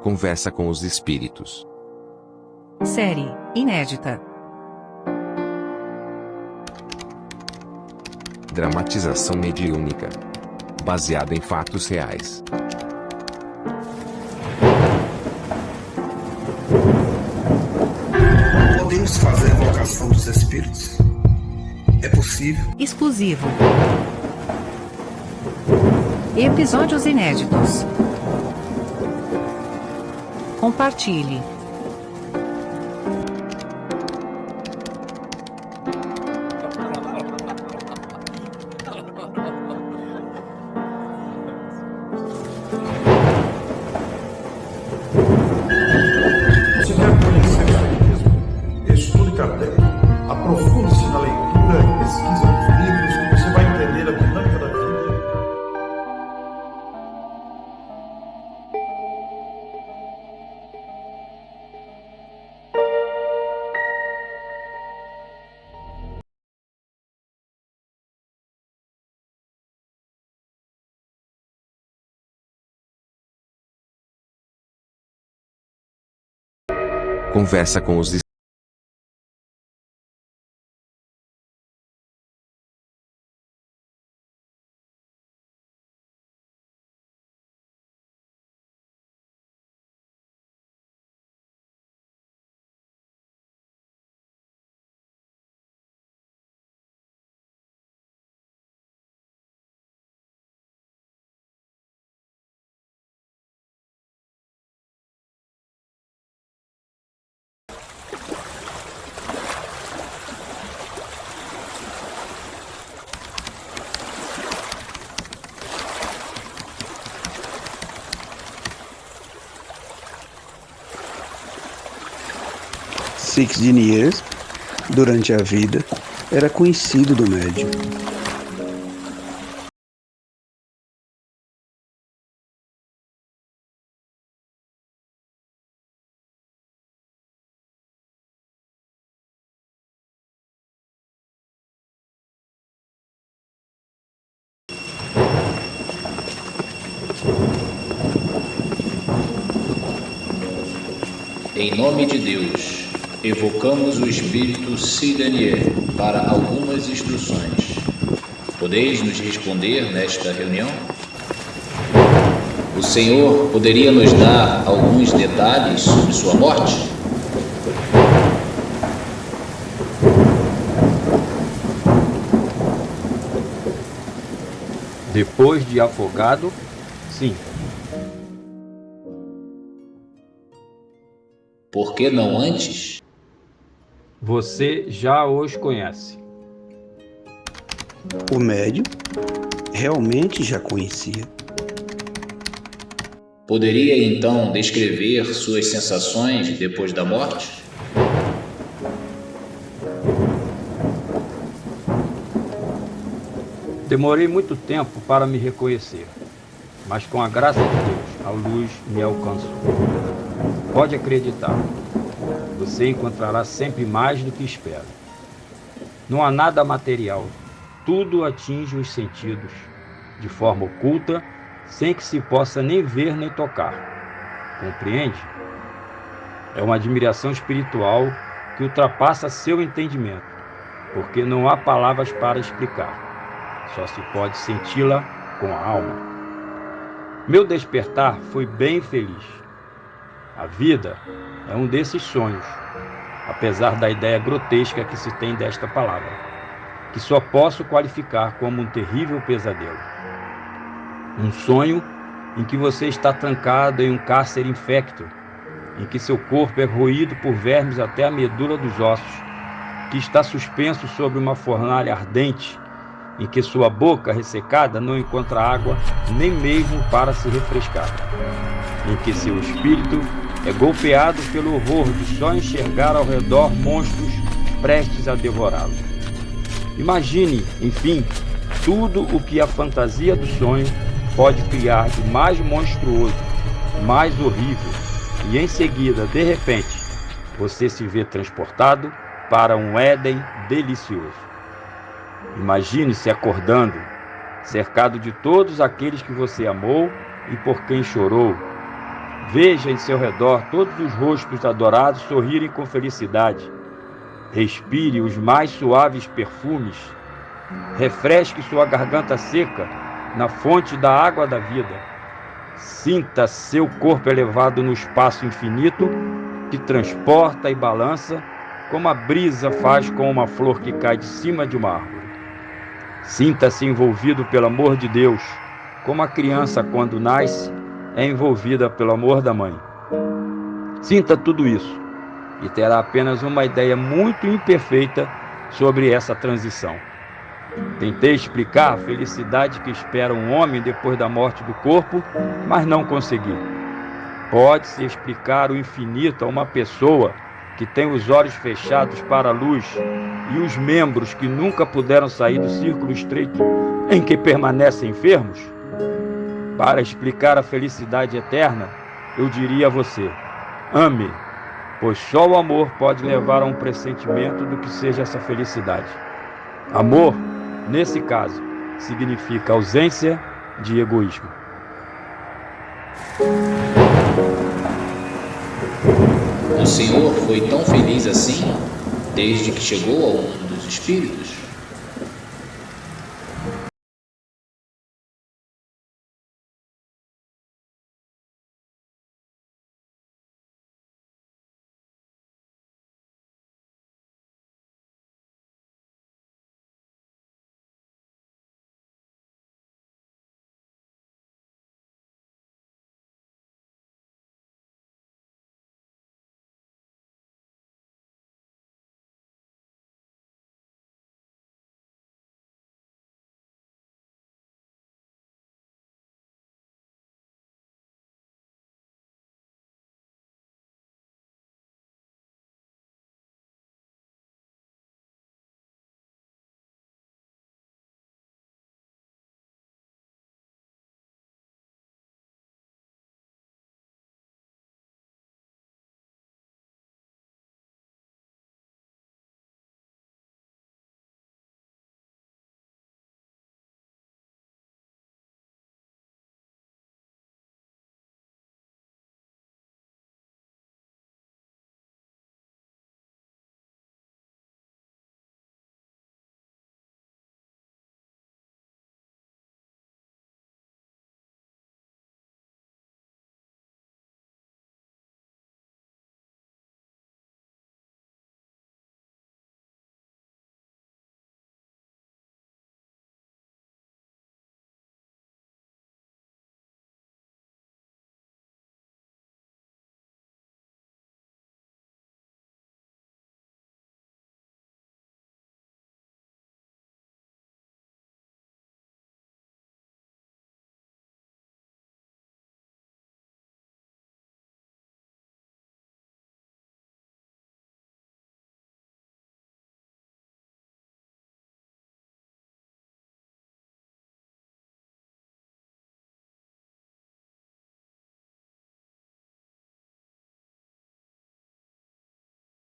Conversa com os espíritos. Série inédita. Dramatização mediúnica. Baseada em fatos reais. Podemos fazer a invocação dos espíritos? É possível. Exclusivo. Episódios inéditos. Compartilhe. Você quer conhecer o Espiritismo? Estude Kardec. Aprofunde-se na leitura e pesquisa dos livros que você vai entender a dinâmica da vida. Conversa com os Six Diniers, durante a vida, era conhecido do médium. Em nome de Deus, evocamos o espírito Sidanier para algumas instruções. Podeis nos responder nesta reunião? O Senhor poderia nos dar alguns detalhes sobre sua morte? Depois de afogado, sim. Por que não antes? Você já os conhece. O médium realmente já conhecia. Poderia então descrever suas sensações depois da morte? Demorei muito tempo para me reconhecer, mas com a graça de Deus, a luz me alcançou. Pode acreditar, você encontrará sempre mais do que espera. Não há nada material, tudo atinge os sentidos, de forma oculta, sem que se possa nem ver nem tocar. Compreende? É uma admiração espiritual que ultrapassa seu entendimento, porque não há palavras para explicar, só se pode senti-la com a alma. Meu despertar foi bem feliz. A vida é um desses sonhos, apesar da ideia grotesca que se tem desta palavra, que só posso qualificar como um terrível pesadelo. Um sonho em que você está trancado em um cárcere infecto, em que seu corpo é roído por vermes até a medula dos ossos, que está suspenso sobre uma fornalha ardente, em que sua boca ressecada não encontra água nem mesmo para se refrescar, em que seu espírito é golpeado pelo horror de só enxergar ao redor monstros prestes a devorá-lo. Imagine, enfim, tudo o que a fantasia do sonho pode criar de mais monstruoso, mais horrível, e em seguida, de repente, você se vê transportado para um Éden delicioso. Imagine-se acordando, cercado de todos aqueles que você amou e por quem chorou, Veja em seu redor todos os rostos adorados sorrirem com felicidade. Respire os mais suaves perfumes. Refresque sua garganta seca na fonte da água da vida. Sinta seu corpo elevado no espaço infinito que transporta e balança como a brisa faz com uma flor que cai de cima de uma árvore. Sinta-se envolvido pelo amor de Deus, como a criança quando nasce é envolvida pelo amor da mãe. Sinta tudo isso e terá apenas uma ideia muito imperfeita sobre essa transição. Tentei explicar a felicidade que espera um homem depois da morte do corpo, mas não consegui. Pode-se explicar o infinito a uma pessoa que tem os olhos fechados para a luz e os membros que nunca puderam sair do círculo estreito em que permanecem enfermos? Para explicar a felicidade eterna, eu diria a você: ame, pois só o amor pode levar a um pressentimento do que seja essa felicidade. Amor, nesse caso, significa ausência de egoísmo. O senhor foi tão feliz assim desde que chegou ao mundo dos espíritos?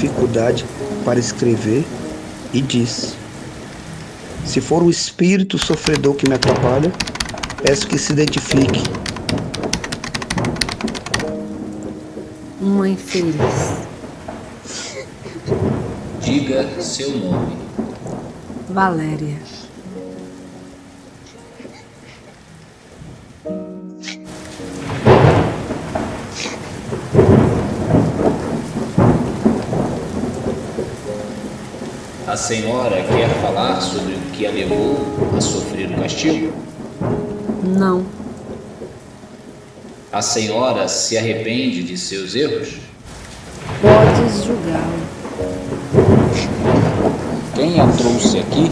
Dificuldade para escrever e disse: se for o espírito sofredor que me atrapalha, peço que se identifique. Mãe feliz. Diga seu nome. Valéria. A senhora quer falar sobre o que a levou a sofrer o castigo? Não. A senhora se arrepende de seus erros? Podes julgá-lo. Quem a trouxe aqui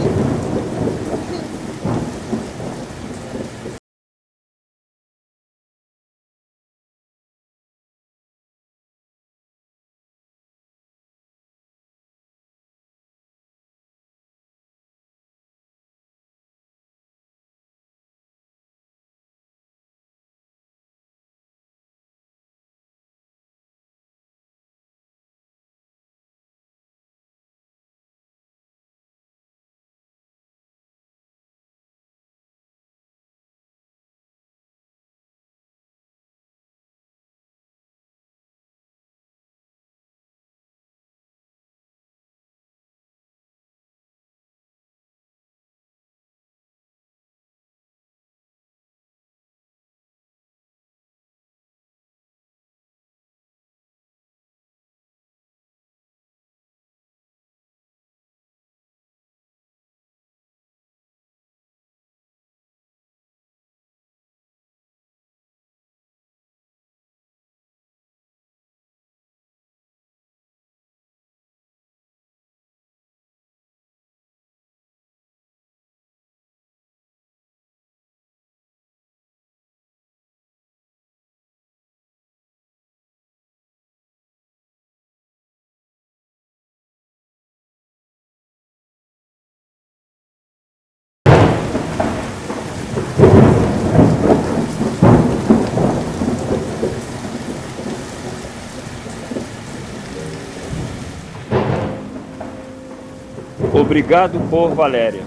Obrigado por Valéria.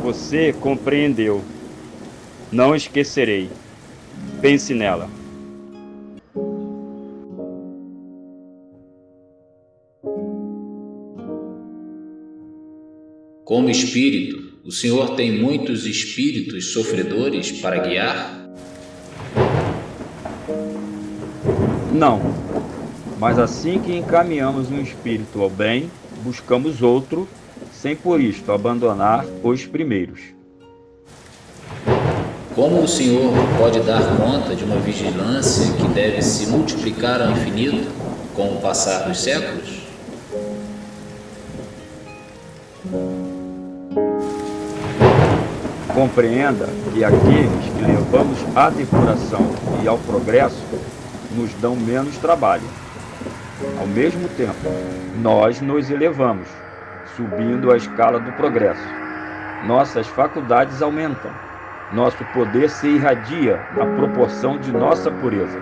Você compreendeu. Não esquecerei. Pense nela. Como espírito, o senhor tem muitos espíritos sofredores para guiar? Não. Mas assim que encaminhamos um espírito ao bem, buscamos outro, sem por isto abandonar os primeiros. Como o senhor pode dar conta de uma vigilância que deve se multiplicar ao infinito com o passar dos séculos? Compreenda que aqueles que levamos à depuração e ao progresso nos dão menos trabalho. Ao mesmo tempo, nós nos elevamos, subindo a escala do progresso. Nossas faculdades aumentam. Nosso poder se irradia na proporção de nossa pureza.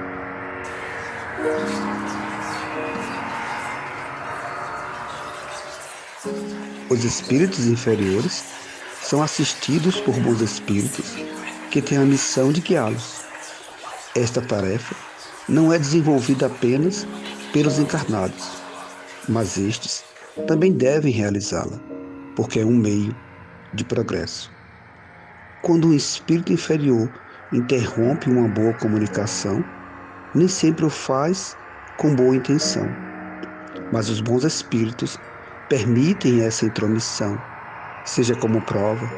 Os espíritos inferiores são assistidos por bons espíritos que têm a missão de guiá-los. Esta tarefa não é desenvolvida apenas pelos encarnados, mas estes também devem realizá-la, porque é um meio de progresso. Quando um espírito inferior interrompe uma boa comunicação, nem sempre o faz com boa intenção, mas os bons espíritos permitem essa intromissão, seja como prova,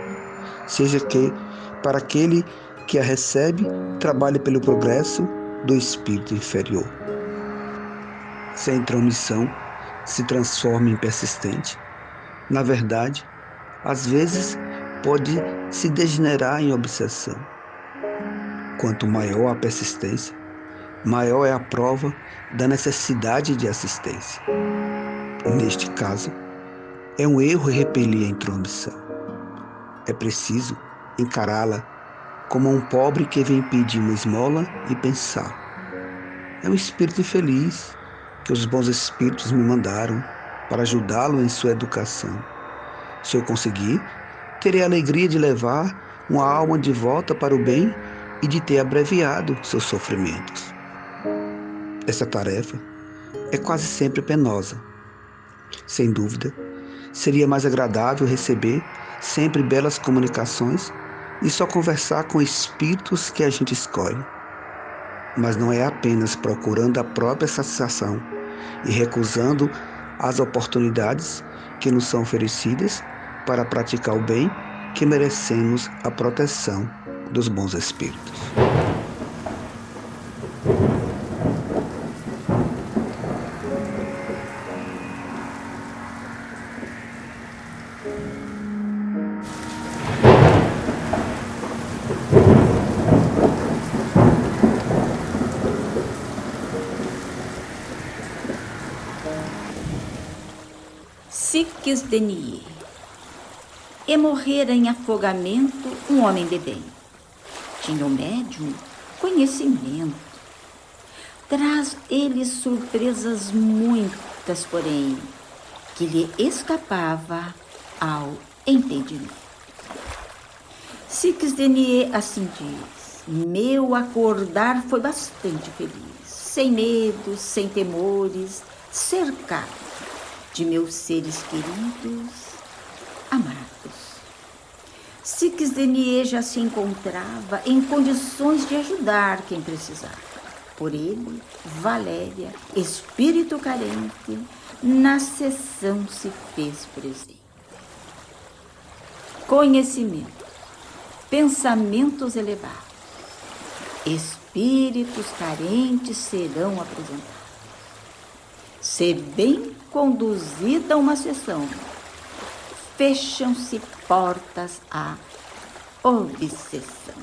seja que, para aquele que a recebe, trabalhe pelo progresso do espírito inferior. Se a intromissão se transforma em persistente, na verdade, às vezes pode se degenerar em obsessão. Quanto maior a persistência, maior é a prova da necessidade de assistência. Neste caso, é um erro repelir a intromissão. É preciso encará-la como um pobre que vem pedir uma esmola e pensar: é um espírito infeliz que os bons espíritos me mandaram para ajudá-lo em sua educação. Se eu conseguir, terei a alegria de levar uma alma de volta para o bem e de ter abreviado seus sofrimentos. Essa tarefa é quase sempre penosa. Sem dúvida, seria mais agradável receber sempre belas comunicações e só conversar com espíritos que a gente escolhe. Mas não é apenas procurando a própria satisfação e recusando as oportunidades que nos são oferecidas para praticar o bem que merecemos a proteção dos bons espíritos. Siques Denier. E morrera em afogamento um homem de bem. Tinha o médium conhecimento. Traz ele surpresas muitas, porém, que lhe escapava ao entendimento. Siques Denier assim diz: meu acordar foi bastante feliz, sem medos, sem temores, cercado de meus seres queridos, amados. Siques Denier já se encontrava em condições de ajudar quem precisava. Por ele, Valéria, espírito carente, na sessão se fez presente. Conhecimento, pensamentos elevados, espíritos carentes serão apresentados. Se bem conduzida uma sessão, fecham-se portas à obsessão.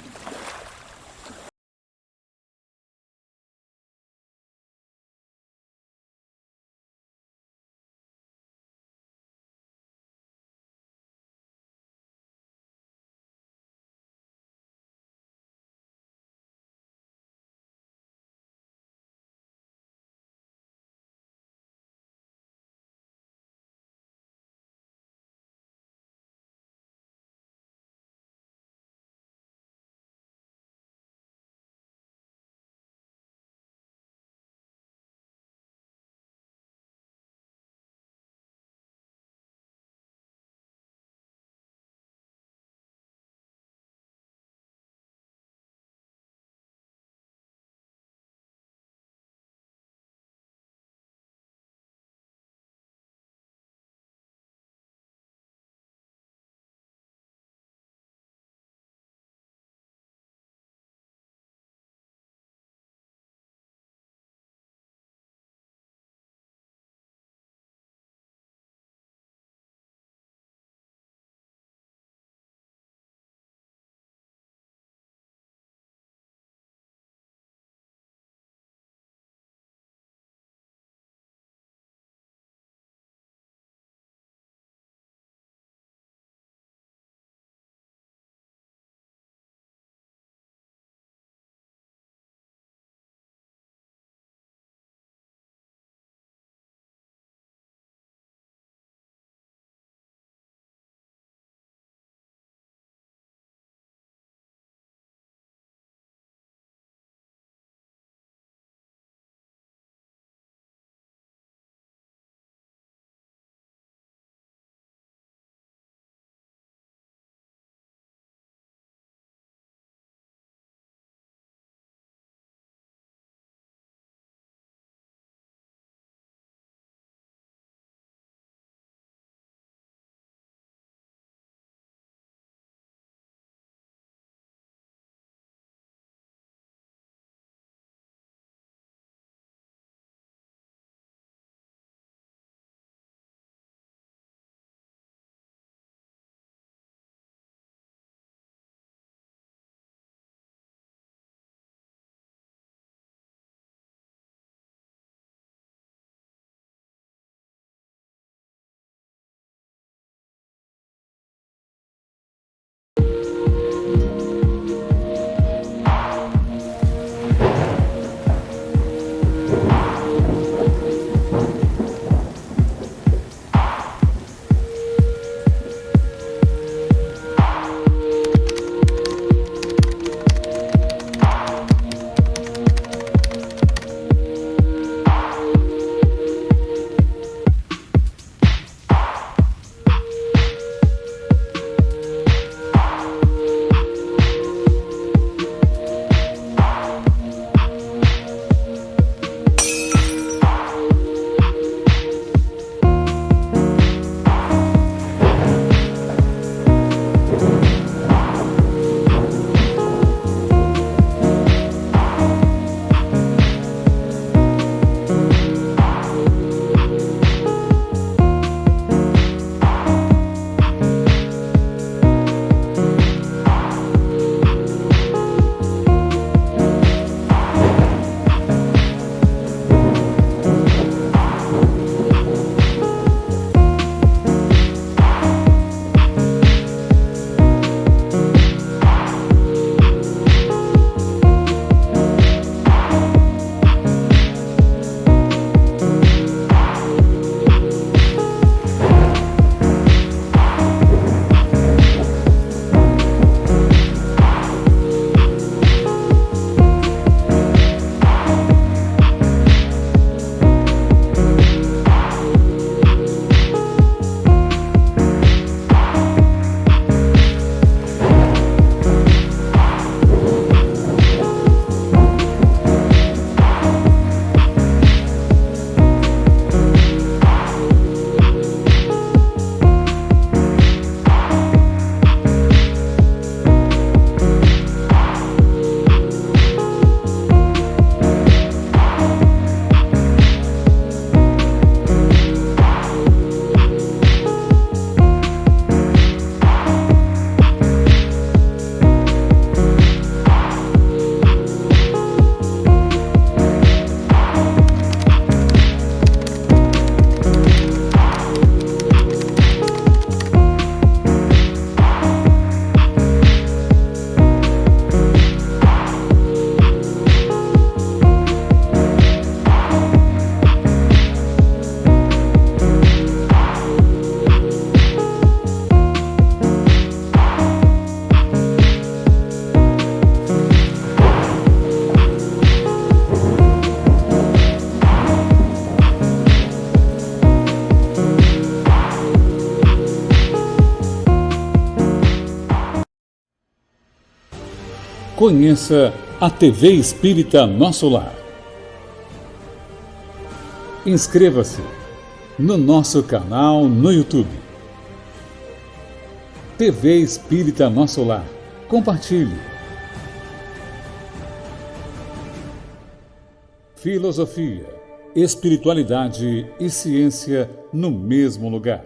Conheça a TV Espírita Nosso Lar. Inscreva-se no nosso canal no YouTube. TV Espírita Nosso Lar. Compartilhe. Filosofia, espiritualidade e ciência no mesmo lugar.